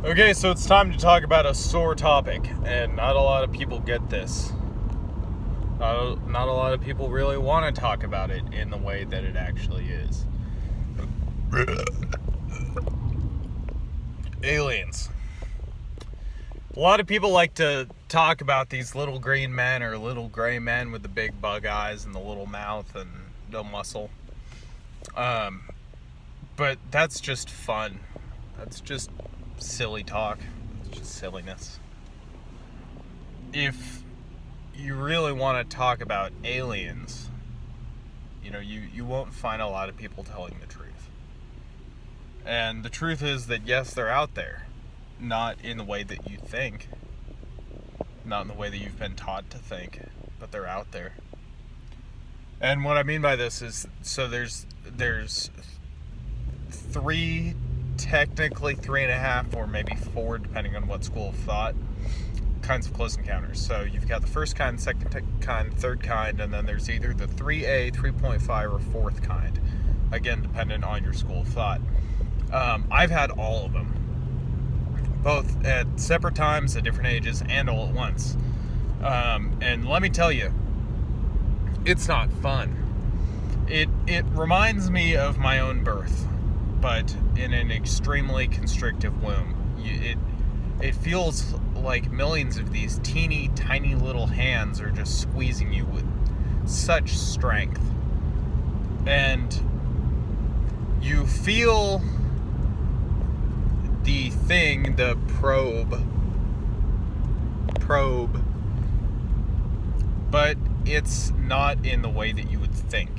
Okay, so it's time to talk about a sore topic, and not a lot of people get this. Not a lot of people really want to talk about it in the way that it actually is. Aliens. A lot of people like to talk about these little green men or little gray men with the big bug eyes and the little mouth and no muscle. But that's just fun. That's just silly talk. It's just silliness. If you really want to talk about aliens, you won't find a lot of people telling the truth. And the truth is that yes, they're out there. Not in the way that you think. Not in the way that you've been taught to think. But they're out there. And what I mean by this is, so there's three, technically 3.5, or maybe 4, depending on what school of thought, kinds of close encounters. So you've got the first kind, second kind, third kind, and then there's either the 3A, 3.5, or 4th kind. Again, dependent on your school of thought. I've had all of them. Both at separate times, at different ages, and all at once. And let me tell you, it's not fun. It reminds me of my own birth, but in an extremely constrictive womb. It feels like millions of these teeny tiny little hands are just squeezing you with such strength. And you feel the thing, the probe, but it's not in the way that you would think.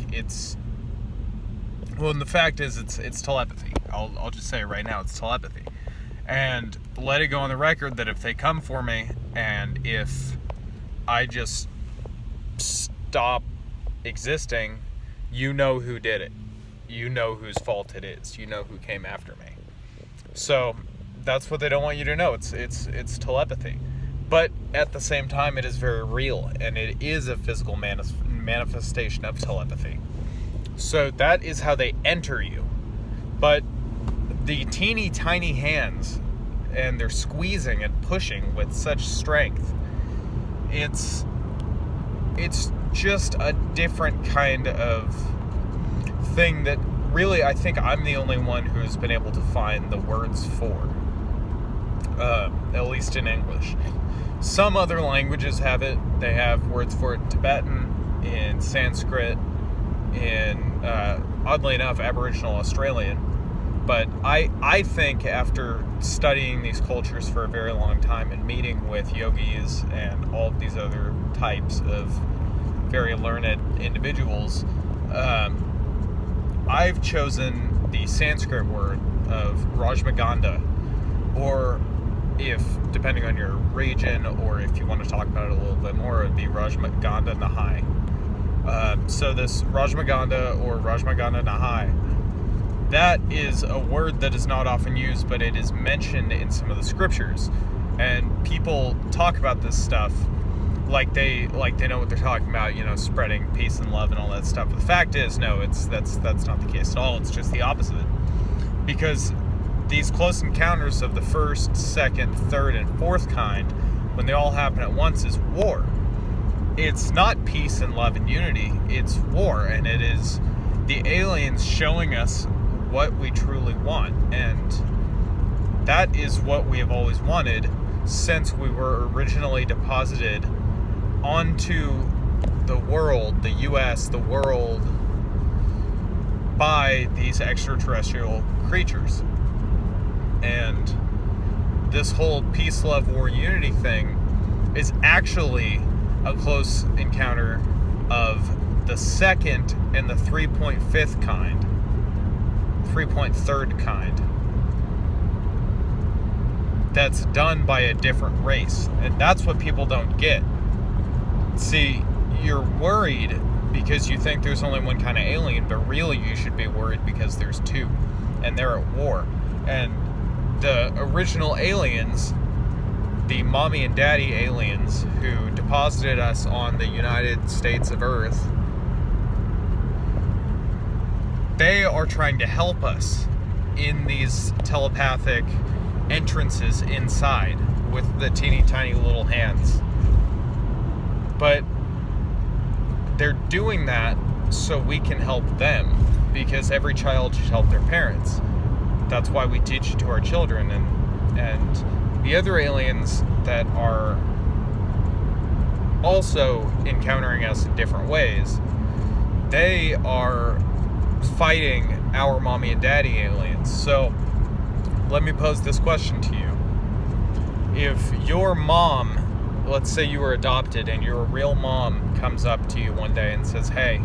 And the fact is, it's telepathy. I'll just say it right now, it's telepathy. And let it go on the record that if they come for me, and if I just stop existing, you know who did it. You know whose fault it is. You know who came after me. So that's what they don't want you to know. It's telepathy. But at the same time, it is very real, and it is a physical manifestation of telepathy. So that is how they enter you. But the teeny tiny hands, and they're squeezing and pushing with such strength, it's just a different kind of thing that really I think I'm the only one who's been able to find the words for, at least in English. Some other languages have it. They have words for it in Tibetan, in Sanskrit, in, oddly enough, Aboriginal Australian. But I think after studying these cultures for a very long time and meeting with yogis and all of these other types of very learned individuals, I've chosen the Sanskrit word of Rajmaganda, or if, depending on your region, or if you want to talk about it a little bit more, it would be Rajmaganda Nahai. So this Rajmaganda, or Rajmaganda Nahai, that is a word that is not often used, but it is mentioned in some of the scriptures. And people talk about this stuff like they know what they're talking about, spreading peace and love and all that stuff. But the fact is, no, that's not the case at all. It's just the opposite. Because these close encounters of the first, second, third, and fourth kind, when they all happen at once, is war. It's not peace and love and unity, it's war, and it is the aliens showing us what we truly want. And that is what we have always wanted since we were originally deposited onto the world, the US, the world, by these extraterrestrial creatures. And this whole peace, love, war, unity thing is actually a close encounter of the second and the 3.5 kind, 3.3 kind. That's done by a different race. And that's what people don't get. See, you're worried because you think there's only one kind of alien, but really you should be worried because there's two, and they're at war. And the original aliens, the mommy and daddy aliens who deposited us on the United States of Earth, they are trying to help us in these telepathic entrances inside with the teeny tiny little hands. But they're doing that so we can help them, because every child should help their parents. That's why we teach it to our children. And the other aliens that are also encountering us in different ways, they are fighting our mommy and daddy aliens. So let me pose this question to you. If your mom, let's say you were adopted, and your real mom comes up to you one day and says, hey,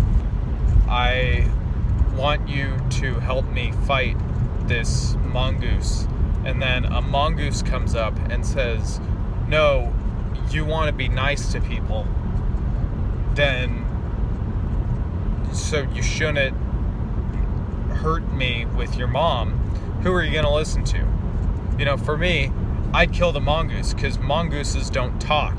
I want you to help me fight this mongoose. And then a mongoose comes up and says, no, you want to be nice to people, then so you shouldn't hurt me with your mom. Who are you going to listen to? You know, for me, I'd kill the mongoose, because mongooses don't talk.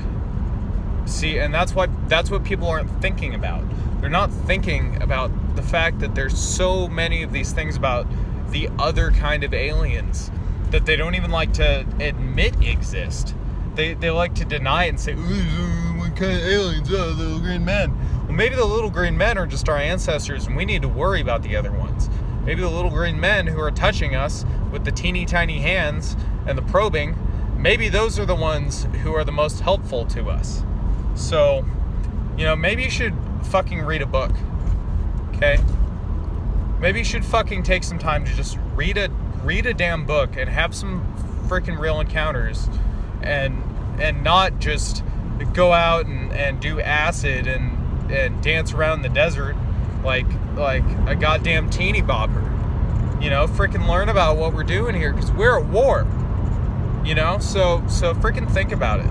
See, and that's what people aren't thinking about. They're not thinking about the fact that there's so many of these things about the other kind of aliens that they don't even like to admit exist. They like to deny it and say, ooh, what kind of aliens? Oh, the little green men. Well, maybe the little green men are just our ancestors, and we need to worry about the other ones. Maybe the little green men who are touching us with the teeny tiny hands and the probing, maybe those are the ones who are the most helpful to us. So, you know, maybe you should fucking read a book, okay? Maybe you should fucking take some time to just read a damn book and have some freaking real encounters, and not just go out and do acid and dance around the desert like a goddamn teeny bopper. You know, freaking learn about what we're doing here, because we're at war. You know, so freaking think about it.